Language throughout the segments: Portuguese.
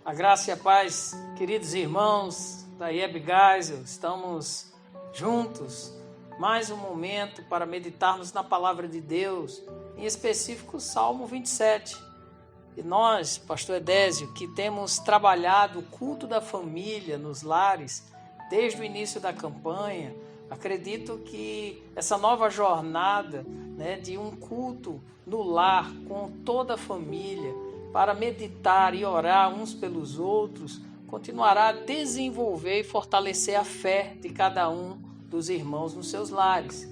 A graça e a paz, queridos irmãos da IEB Geisel, estamos juntos, mais um momento para meditarmos na palavra de Deus, em específico o Salmo 27. E nós, pastor Edésio, que temos trabalhado o culto da família nos lares desde o início da campanha, acredito que essa nova jornada, de um culto no lar com toda a família, para meditar e orar uns pelos outros, continuará a desenvolver e fortalecer a fé de cada um dos irmãos nos seus lares.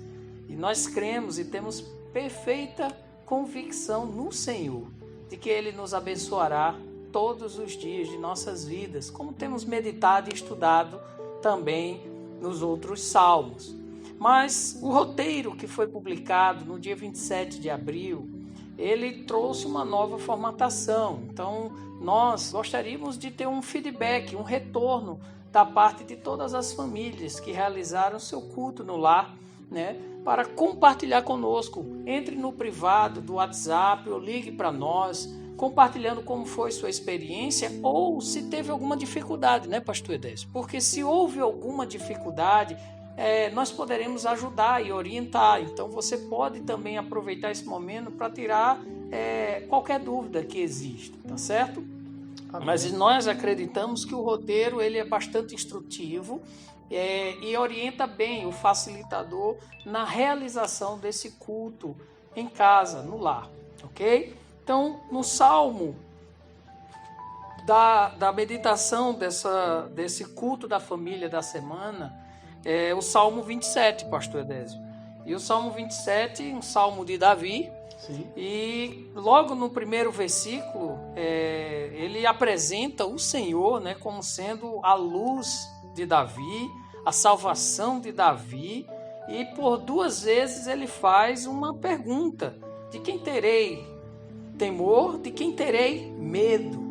E nós cremos e temos perfeita convicção no Senhor de que Ele nos abençoará todos os dias de nossas vidas, como temos meditado e estudado também nos outros salmos. Mas o roteiro que foi publicado no dia 27 de abril, ele trouxe uma nova formatação. Então, nós gostaríamos de ter um feedback, um retorno da parte de todas as famílias que realizaram seu culto no lar, para compartilhar conosco. Entre no privado do WhatsApp ou ligue para nós, compartilhando como foi sua experiência ou se teve alguma dificuldade, pastor Edésio? Porque se houve alguma dificuldade, nós poderemos ajudar e orientar. Então você pode também aproveitar esse momento para tirar qualquer dúvida que exista, tá certo? Amém. Mas nós acreditamos que o roteiro ele é bastante instrutivo e orienta bem o facilitador na realização desse culto em casa, no lar, ok? Então, no Salmo da meditação desse culto da família da semana, é o Salmo 27, pastor Edésio. E o Salmo 27, um salmo de Davi. Sim. E logo no primeiro versículo, ele apresenta o Senhor, como sendo a luz de Davi, a salvação de Davi. E por duas vezes ele faz uma pergunta: de quem terei temor, de quem terei medo?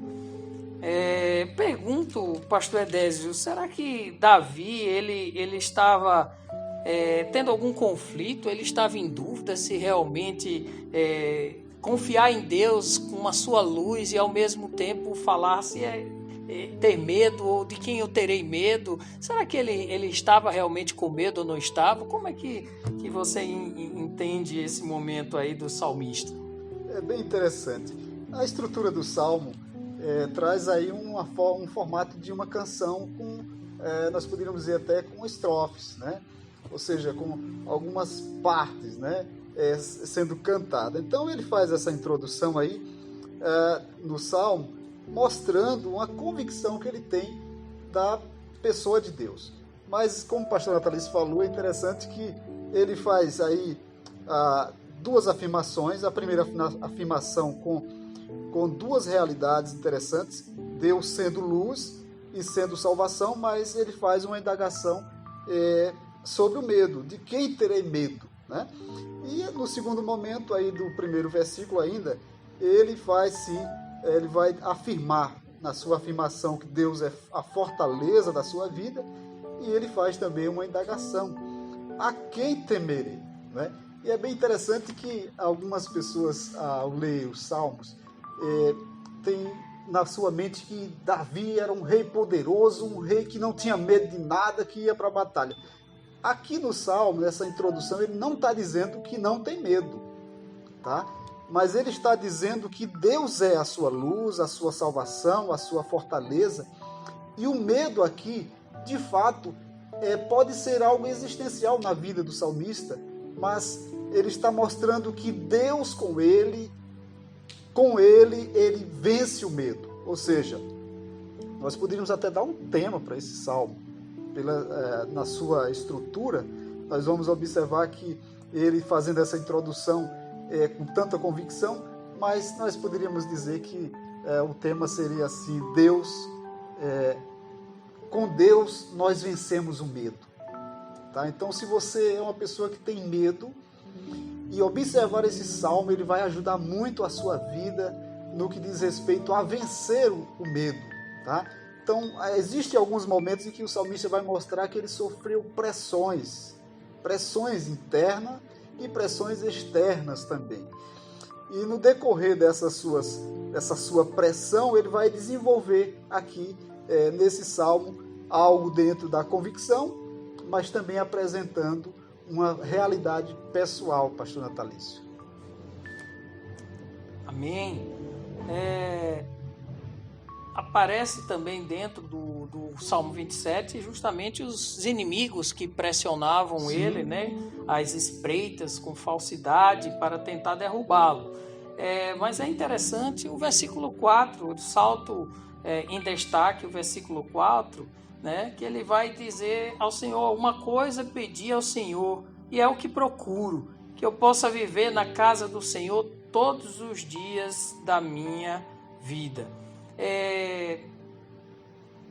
Pergunto, pastor Edésio, será que Davi ele estava tendo algum conflito? Ele estava em dúvida se realmente confiar em Deus com a sua luz e ao mesmo tempo falar se ter medo ou de quem eu terei medo? Será que ele estava realmente com medo ou não estava? Como é que você entende esse momento aí do salmista? É bem interessante. A estrutura do salmo traz aí um formato de uma canção com, nós poderíamos dizer até com estrofes, ou seja, com algumas partes, sendo cantada. Então ele faz essa introdução aí no salmo, mostrando uma convicção que ele tem da pessoa de Deus. Mas como o pastor Natalice falou, é interessante que ele faz aí duas afirmações. A primeira afirmação com duas realidades interessantes, Deus sendo luz e sendo salvação, mas ele faz uma indagação sobre o medo, de quem terei medo, E no segundo momento aí do primeiro versículo ainda, ele vai afirmar na sua afirmação que Deus é a fortaleza da sua vida, e ele faz também uma indagação: a quem temerei? E é bem interessante que algumas pessoas, ao ler os salmos, têm na sua mente que Davi era um rei poderoso, um rei que não tinha medo de nada, que ia para a batalha. Aqui no salmo, nessa introdução, ele não está dizendo que não tem medo, tá? Mas ele está dizendo que Deus é a sua luz, a sua salvação, a sua fortaleza. E o medo aqui, de fato, pode ser algo existencial na vida do salmista, mas ele está mostrando que Deus com ele vence o medo. Ou seja, nós poderíamos até dar um tema para esse salmo. Na sua estrutura, nós vamos observar que ele, fazendo essa introdução com tanta convicção, mas nós poderíamos dizer que o tema seria assim: com Deus nós vencemos o medo. Tá? Então, se você é uma pessoa que tem medo, e observar esse salmo, ele vai ajudar muito a sua vida no que diz respeito a vencer o medo. Tá? Então, existem alguns momentos em que o salmista vai mostrar que ele sofreu pressões internas e pressões externas também. E no decorrer dessas suas essa sua pressão, ele vai desenvolver aqui nesse salmo algo dentro da convicção, mas também apresentando uma realidade pessoal, pastor Natalício. Amém. Aparece também dentro do Salmo 27 justamente os inimigos que pressionavam ele, né? As espreitas com falsidade para tentar derrubá-lo. Mas é interessante o versículo 4, eu salto em destaque o versículo 4, né? Que ele vai dizer ao Senhor: uma coisa pedi ao Senhor e é o que procuro, que eu possa viver na casa do Senhor todos os dias da minha vida.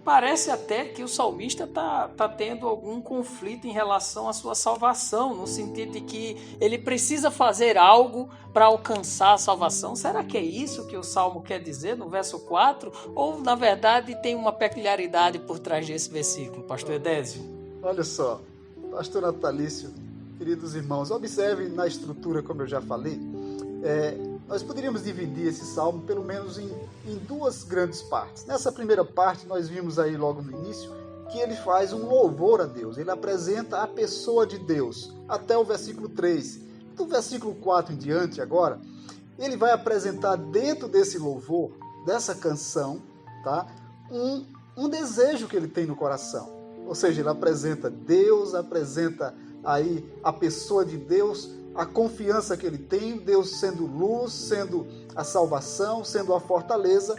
Parece até que o salmista está tendo algum conflito em relação à sua salvação, no sentido de que ele precisa fazer algo para alcançar a salvação. Será que é isso que o salmo quer dizer no verso 4? Ou, na verdade, tem uma peculiaridade por trás desse versículo, pastor Edésio? Olha só, pastor Natalício, queridos irmãos, observe na estrutura, como eu já falei, nós poderíamos dividir esse salmo pelo menos em duas grandes partes. Nessa primeira parte, nós vimos aí logo no início que ele faz um louvor a Deus, ele apresenta a pessoa de Deus, até o versículo 3. Do versículo 4 em diante agora, ele vai apresentar dentro desse louvor, dessa canção, tá, um desejo que ele tem no coração. Ou seja, ele apresenta Deus, apresenta aí a pessoa de Deus, a confiança que ele tem, Deus sendo luz, sendo a salvação, sendo a fortaleza,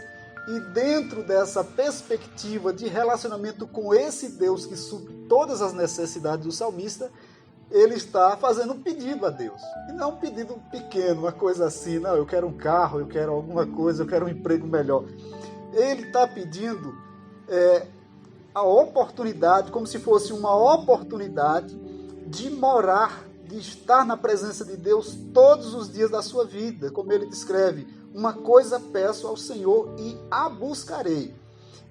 e dentro dessa perspectiva de relacionamento com esse Deus que supre todas as necessidades do salmista, ele está fazendo um pedido a Deus. E não um pedido pequeno, uma coisa assim, não, eu quero um carro, eu quero alguma coisa, eu quero um emprego melhor. Ele está pedindo a oportunidade, como se fosse uma oportunidade de morar, de estar na presença de Deus todos os dias da sua vida, como ele descreve: uma coisa peço ao Senhor e a buscarei,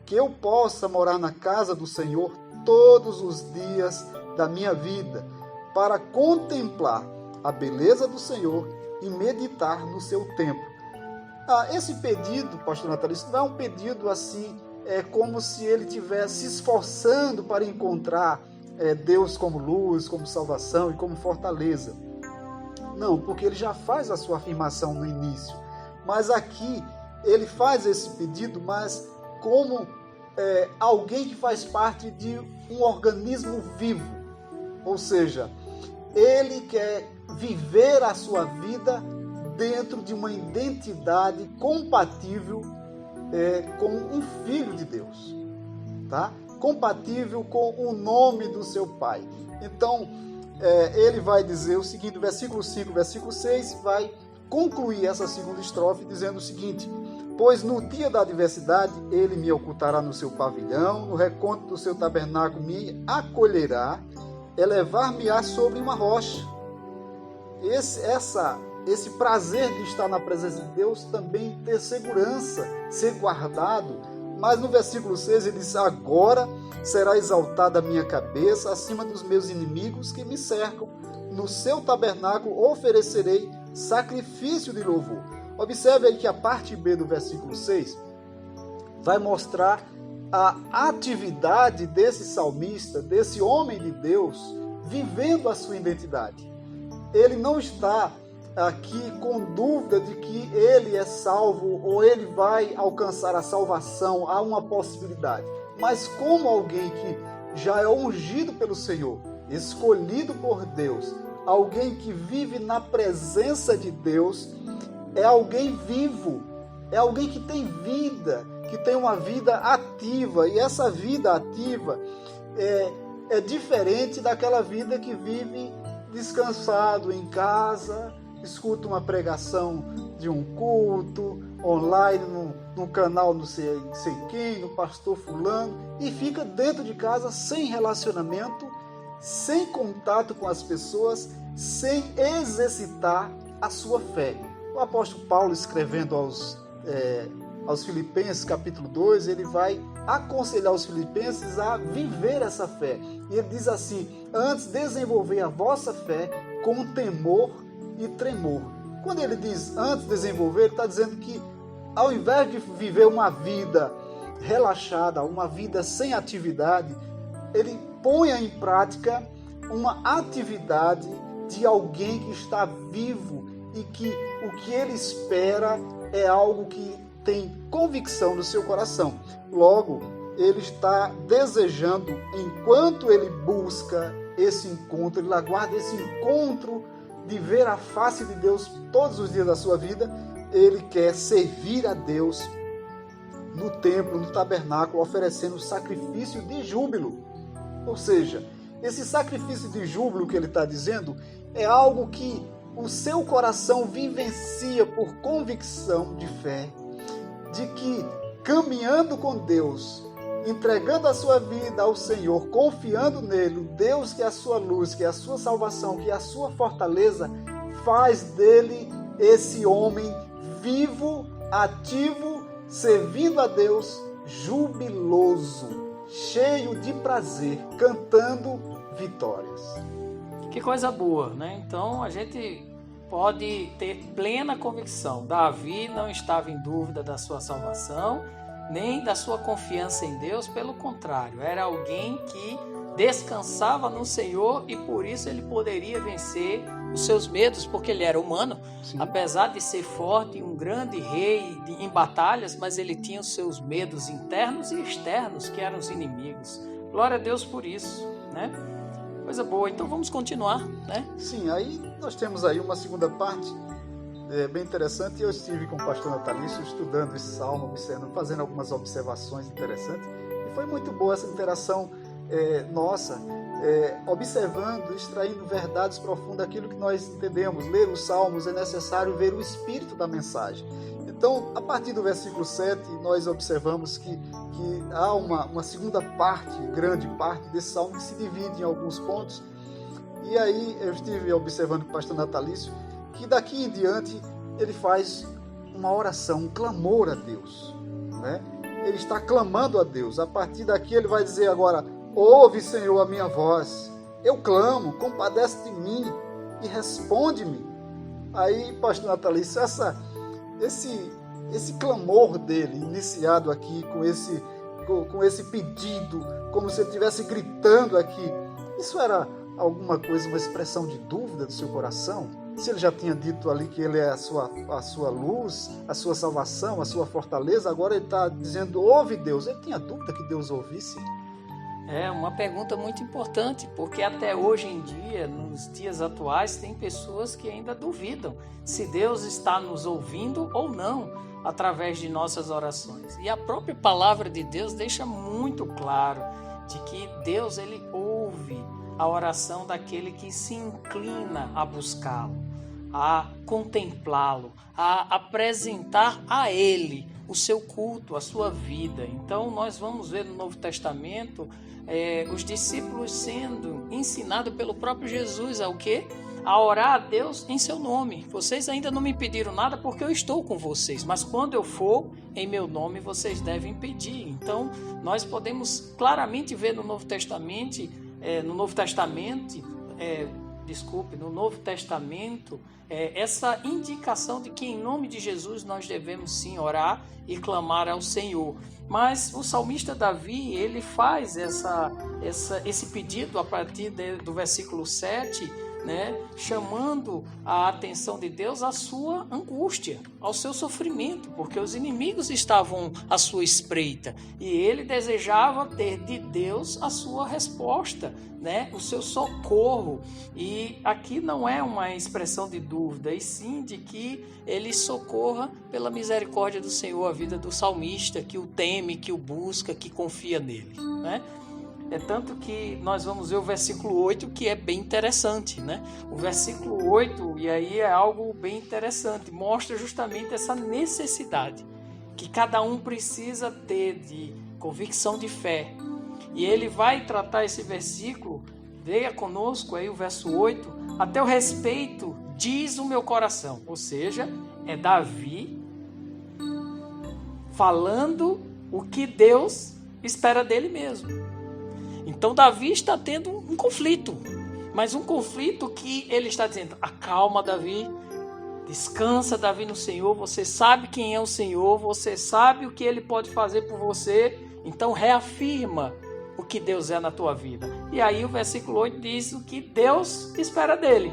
que eu possa morar na casa do Senhor todos os dias da minha vida, para contemplar a beleza do Senhor e meditar no seu templo. Esse pedido, pastor Natalício, não é um pedido assim, como se ele estivesse se esforçando para encontrar Deus como luz, como salvação e como fortaleza. Não, porque ele já faz a sua afirmação no início. Mas aqui ele faz esse pedido, mas como alguém que faz parte de um organismo vivo. Ou seja, ele quer viver a sua vida dentro de uma identidade compatível com um filho de Deus, tá? Compatível com o nome do seu pai. Então, ele vai dizer o seguinte, versículo 5, versículo 6, vai concluir essa segunda estrofe dizendo o seguinte: pois no dia da adversidade ele me ocultará no seu pavilhão, no recôndito do seu tabernáculo me acolherá, elevar-me-á sobre uma rocha. Esse prazer de estar na presença de Deus também ter segurança, ser guardado. Mas no versículo 6 ele diz: agora será exaltada a minha cabeça acima dos meus inimigos que me cercam. No seu tabernáculo oferecerei sacrifício de louvor. Observe aí que a parte B do versículo 6 vai mostrar a atividade desse salmista, desse homem de Deus, vivendo a sua identidade. Ele não está aqui com dúvida de que ele é salvo ou ele vai alcançar a salvação. Há uma possibilidade, mas como alguém que já é ungido pelo Senhor, escolhido por Deus, alguém que vive na presença de Deus, é alguém vivo, é alguém que tem vida, que tem uma vida ativa, e essa vida ativa é diferente daquela vida que vive descansado em casa, escuta uma pregação de um culto online, no canal não sei quem, no pastor fulano, e fica dentro de casa sem relacionamento, sem contato com as pessoas, sem exercitar a sua fé. O apóstolo Paulo, escrevendo aos Filipenses, capítulo 2, ele vai aconselhar os filipenses a viver essa fé. E ele diz assim: antes desenvolver a vossa fé com temor e tremor. Quando ele diz antes desenvolver, ele está dizendo que ao invés de viver uma vida relaxada, uma vida sem atividade, ele põe em prática uma atividade de alguém que está vivo e que o que ele espera é algo que tem convicção no seu coração. Logo, ele está desejando, enquanto ele busca esse encontro, ele aguarda esse encontro de ver a face de Deus todos os dias da sua vida, ele quer servir a Deus no templo, no tabernáculo, oferecendo sacrifício de júbilo. Ou seja, esse sacrifício de júbilo que ele está dizendo é algo que o seu coração vivencia por convicção de fé, de que caminhando com Deus, entregando a sua vida ao Senhor, confiando nele, o Deus que é a sua luz, que é a sua salvação, que é a sua fortaleza, faz dele esse homem vivo, ativo, servindo a Deus, jubiloso, cheio de prazer, cantando vitórias. Que coisa boa, né? Então a gente pode ter plena convicção. Davi não estava em dúvida da sua salvação, nem da sua confiança em Deus, pelo contrário, era alguém que descansava no Senhor e por isso ele poderia vencer os seus medos, porque ele era humano. Sim. Apesar de ser forte, um grande rei em batalhas, mas ele tinha os seus medos internos e externos, que eram os inimigos. Glória a Deus por isso, né? Coisa boa, então vamos continuar, né? Sim, aí nós temos aí uma segunda parte bem interessante. Eu estive com o pastor Natalício estudando esse salmo, observando, fazendo algumas observações interessantes, e foi muito boa essa interação nossa, observando, extraindo verdades profundas daquilo que nós entendemos. Ler os salmos é necessário ver o espírito da mensagem. Então, a partir do versículo 7, nós observamos que há uma segunda parte, grande parte desse salmo, que se divide em alguns pontos. E aí eu estive observando com o pastor Natalício que daqui em diante ele faz uma oração, um clamor a Deus, né? Ele está clamando a Deus. A partir daqui ele vai dizer agora: ouve, Senhor, a minha voz, eu clamo, compadece de mim e responde-me. Aí, pastor Natalício, esse clamor dele, iniciado aqui com esse pedido, como se ele estivesse gritando aqui, isso era alguma coisa, uma expressão de dúvida do seu coração? Se ele já tinha dito ali que ele é a sua luz, a sua salvação, a sua fortaleza, agora ele está dizendo: ouve Deus. Ele tinha dúvida que Deus ouvisse? É uma pergunta muito importante, porque até hoje em dia, nos dias atuais, tem pessoas que ainda duvidam se Deus está nos ouvindo ou não através de nossas orações. E a própria palavra de Deus deixa muito claro de que Deus, ele ouve a oração daquele que se inclina a buscá-lo, a contemplá-lo, a apresentar a ele o seu culto, a sua vida. Então nós vamos ver no Novo Testamento os discípulos sendo ensinados pelo próprio Jesus ao quê? A orar a Deus em seu nome. Vocês ainda não me pediram nada porque eu estou com vocês, mas quando eu for em meu nome vocês devem pedir. Então nós podemos claramente ver no Novo Testamento, essa indicação de que em nome de Jesus nós devemos sim orar e clamar ao Senhor. Mas o salmista Davi, ele faz esse pedido a partir do versículo 7, né, chamando a atenção de Deus à sua angústia, ao seu sofrimento, porque os inimigos estavam à sua espreita e ele desejava ter de Deus a sua resposta, né, o seu socorro. E aqui não é uma expressão de dúvida, e sim de que ele socorra pela misericórdia do Senhor a vida do salmista, que o teme, que o busca, que confia nele, né? É tanto que nós vamos ver o versículo 8, que é bem interessante, né? O versículo 8, e aí é algo bem interessante, mostra justamente essa necessidade que cada um precisa ter de convicção de fé. E ele vai tratar esse versículo, leia conosco aí o verso 8, até o respeito, diz o meu coração. Ou seja, é Davi falando o que Deus espera dele mesmo. Então Davi está tendo um conflito, mas um conflito que ele está dizendo: acalma, Davi, Descansa, Davi, no Senhor. Você sabe quem é o Senhor, você sabe o que Ele pode fazer por você. Então reafirma o que Deus é na tua vida. E aí o versículo 8 diz o que Deus espera dele,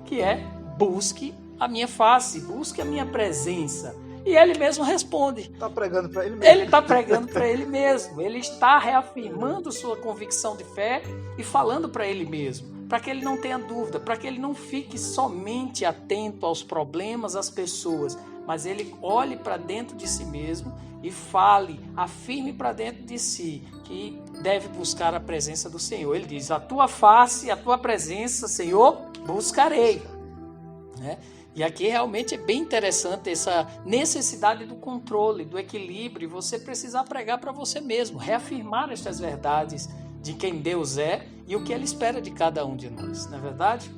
que é: busque a minha face, busque a minha presença. E ele mesmo responde. Está pregando para ele mesmo. Ele está pregando para ele mesmo. Ele está reafirmando sua convicção de fé e falando para ele mesmo, para que ele não tenha dúvida, para que ele não fique somente atento aos problemas, às pessoas, mas ele olhe para dentro de si mesmo e fale, afirme para dentro de si que deve buscar a presença do Senhor. Ele diz: a tua face, a tua presença, Senhor, buscarei. Né? E aqui realmente é bem interessante essa necessidade do controle, do equilíbrio, você precisar pregar para você mesmo, reafirmar estas verdades de quem Deus é e o que Ele espera de cada um de nós, não é verdade?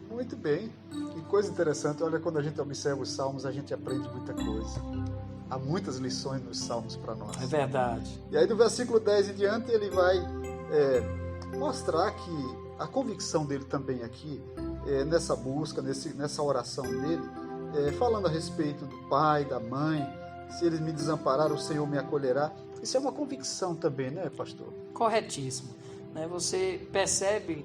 Muito bem. Que coisa interessante. Olha, quando a gente observa os Salmos, a gente aprende muita coisa. Há muitas lições nos Salmos para nós. É verdade. E aí do versículo 10 em diante ele vai mostrar que a convicção dele também aqui, nessa busca, nessa oração dele, falando a respeito do pai, da mãe, se eles me desampararem, o Senhor me acolherá. Isso é uma convicção também, né, pastor? Corretíssimo. Né? Você percebe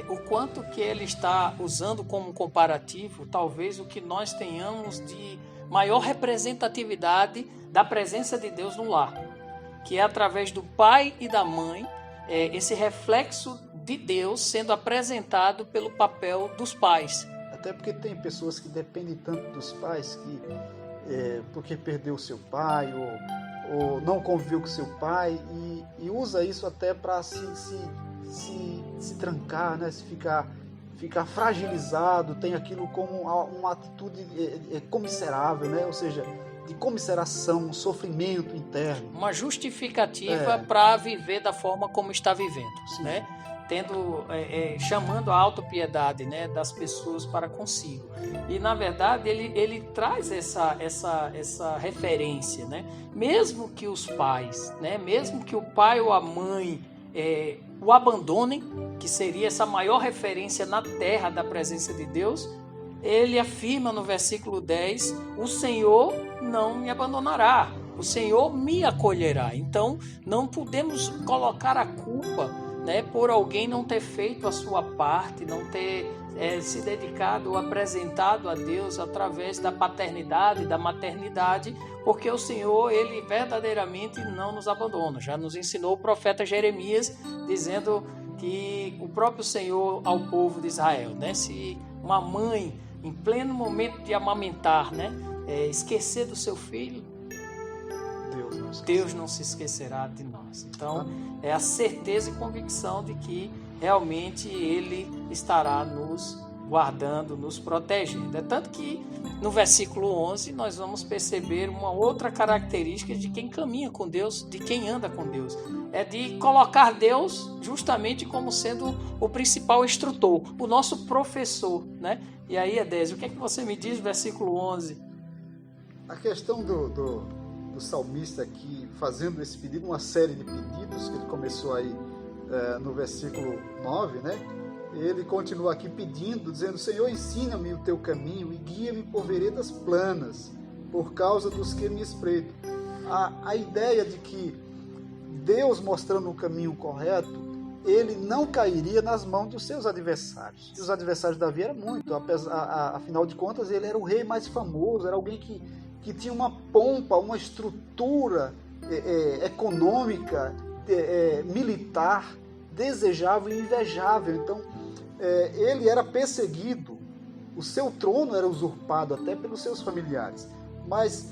o quanto que ele está usando como comparativo, talvez o que nós tenhamos de maior representatividade da presença de Deus no lar, que é através do pai e da mãe, esse reflexo de Deus sendo apresentado pelo papel dos pais. Até porque tem pessoas que dependem tanto dos pais que, porque perdeu o seu pai ou não conviveu com seu pai e usa isso até para se trancar, né? Se ficar fragilizado, tem aquilo como uma atitude comiserável, né? Ou seja, de comisseração, um sofrimento interno. Uma justificativa para viver da forma como está vivendo, né? Chamando a autopiedade, né, das pessoas para consigo. E na verdade ele traz essa referência, né? Mesmo que os pais, né, mesmo que o pai ou a mãe o abandonem, que seria essa maior referência na terra da presença de Deus, ele afirma no versículo 10, o Senhor não me abandonará, o Senhor me acolherá. Então não podemos colocar a culpa, né, por alguém não ter feito a sua parte, não ter se dedicado ou apresentado a Deus através da paternidade, da maternidade, porque o Senhor, Ele verdadeiramente não nos abandona. Já nos ensinou o profeta Jeremias, dizendo que o próprio Senhor ao povo de Israel, né, se uma mãe, em pleno momento de amamentar, né, esquecer do seu filho, Deus não se esquecerá de nós. Então, é a certeza e convicção de que realmente Ele estará nos guardando, nos protegendo. É tanto que no versículo 11 nós vamos perceber uma outra característica de quem caminha com Deus, de quem anda com Deus. É de colocar Deus justamente como sendo o principal instrutor, o nosso professor, né? E aí, Edésio, o que é que você me diz no versículo 11? A questão do salmista aqui fazendo esse pedido, uma série de pedidos que ele começou aí no versículo 9, né? Ele continua aqui pedindo, dizendo: Senhor, ensina-me o teu caminho e guia-me por veredas planas, por causa dos que me espreitam. A ideia de que Deus mostrando o caminho correto, ele não cairia nas mãos dos seus adversários. E os adversários de Davi eram muito, afinal de contas ele era o rei mais famoso, era alguém que tinha uma pompa, uma estrutura econômica, militar, desejável e invejável. Então, ele era perseguido, o seu trono era usurpado até pelos seus familiares. Mas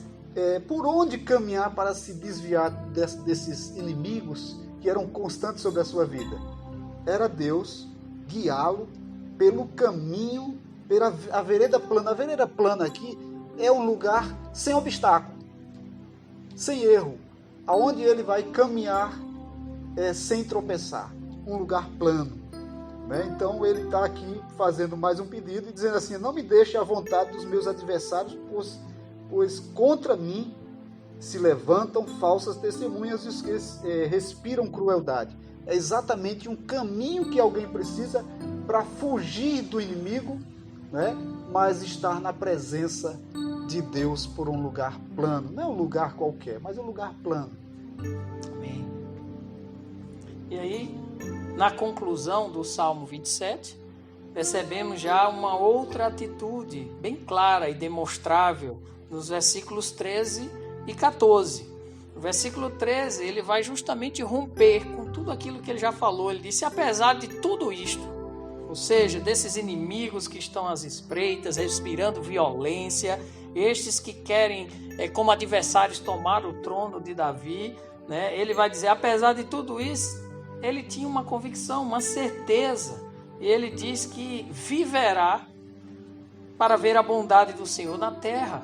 por onde caminhar para se desviar desses inimigos que eram constantes sobre a sua vida? Era Deus guiá-lo pelo caminho, pela a vereda plana. A vereda plana aqui é um lugar sem obstáculo, sem erro, aonde ele vai caminhar sem tropeçar, um lugar plano, né? Então ele está aqui fazendo mais um pedido e dizendo assim: não me deixe à vontade dos meus adversários, pois contra mim se levantam falsas testemunhas e os que respiram crueldade. É exatamente um caminho que alguém precisa para fugir do inimigo, né? mas estar na presença de Deus por um lugar plano. Não é um lugar qualquer, mas um lugar plano. Amém. E aí, na conclusão do Salmo 27, percebemos já uma outra atitude bem clara e demonstrável nos versículos 13 e 14. No versículo 13, ele vai justamente romper com tudo aquilo que ele já falou. Ele disse, apesar de tudo isto, ou seja, desses inimigos que estão às espreitas, respirando violência, estes que querem, como adversários, tomar o trono de Davi, né? Ele vai dizer, apesar de tudo isso, ele tinha uma convicção, uma certeza. E ele diz que viverá para ver a bondade do Senhor na terra.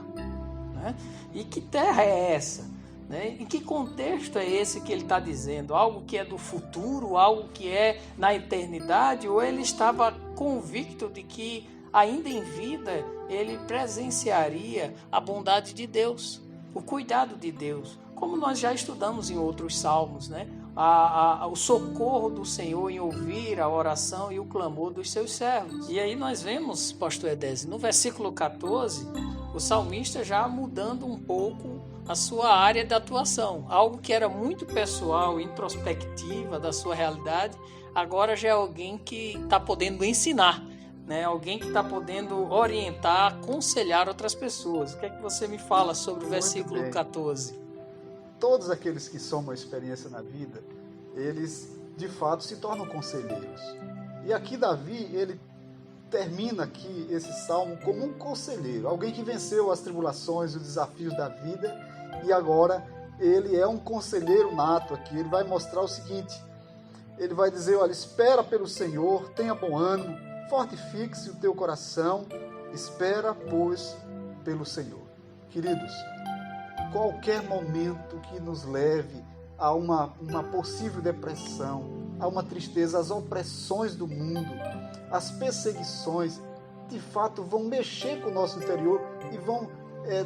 Né? E que terra é essa? Né? Em que contexto é esse que ele está dizendo? Algo que é do futuro, algo que é na eternidade? Ou ele estava convicto de que ainda em vida ele presenciaria a bondade de Deus, o cuidado de Deus, como nós já estudamos em outros salmos, né? O socorro do Senhor em ouvir a oração e o clamor dos seus servos. E aí nós vemos, pastor Edésio, no versículo 14, o salmista já mudando um pouco a sua área de atuação. Algo que era muito pessoal, introspectiva da sua realidade, agora já é alguém que está podendo ensinar, né? Alguém que está podendo orientar, aconselhar outras pessoas. O que é que você me fala sobre o versículo 14? Todos aqueles que somam experiência na vida, eles de fato se tornam conselheiros. E aqui Davi, ele termina aqui esse salmo como um conselheiro, alguém que venceu as tribulações, os desafios da vida, e agora ele é um conselheiro nato aqui. Ele vai mostrar o seguinte, ele vai dizer, olha, espera pelo Senhor, tenha bom ânimo, fortifique-se o teu coração, espera, pois, pelo Senhor. Queridos, qualquer momento que nos leve a uma possível depressão, a uma tristeza, as opressões do mundo, as perseguições, de fato vão mexer com o nosso interior e vão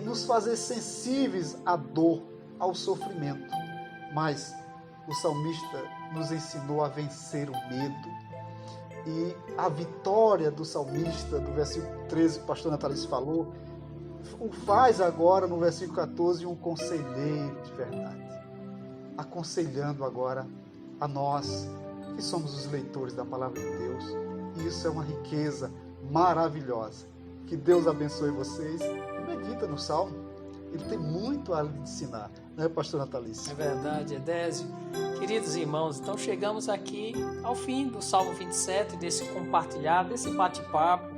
nos fazer sensíveis à dor, ao sofrimento. Mas o salmista nos ensinou a vencer o medo. E a vitória do salmista, do versículo 13, que o pastor Natalice falou, o faz agora no versículo 14 um conselheiro de verdade, aconselhando agora a nós que somos os leitores da palavra de Deus. E isso é uma riqueza maravilhosa. Que Deus abençoe vocês e medita no Salmo. Ele tem muito a lhe ensinar, não é, pastor Natalice? É verdade, Edésio. Queridos irmãos, então chegamos aqui ao fim do Salmo 27, desse compartilhar, desse bate-papo.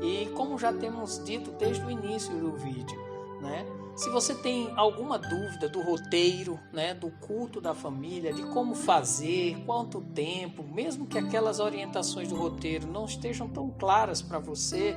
E como já temos dito desde o início do vídeo, né? Se você tem alguma dúvida do roteiro, né, do culto da família, de como fazer, quanto tempo, mesmo que aquelas orientações do roteiro não estejam tão claras para você,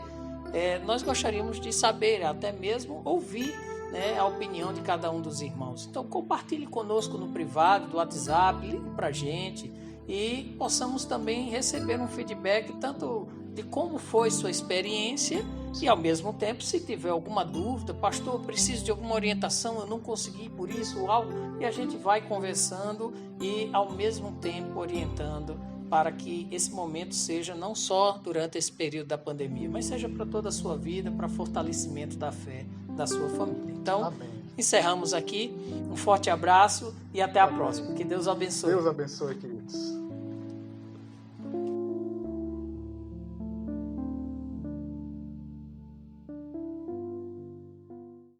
nós gostaríamos de saber, até mesmo ouvir, né, a opinião de cada um dos irmãos. Então compartilhe conosco no privado, do WhatsApp, ligue para a gente e possamos também receber um feedback tanto de como foi sua experiência e ao mesmo tempo, se tiver alguma dúvida, pastor, preciso de alguma orientação, eu não consegui por isso ou algo, e a gente vai conversando e ao mesmo tempo orientando para que esse momento seja não só durante esse período da pandemia, mas seja para toda a sua vida, para fortalecimento da fé da sua família. Então, amém. Encerramos aqui, um forte abraço e até a próxima. Que Deus abençoe. Deus abençoe, queridos.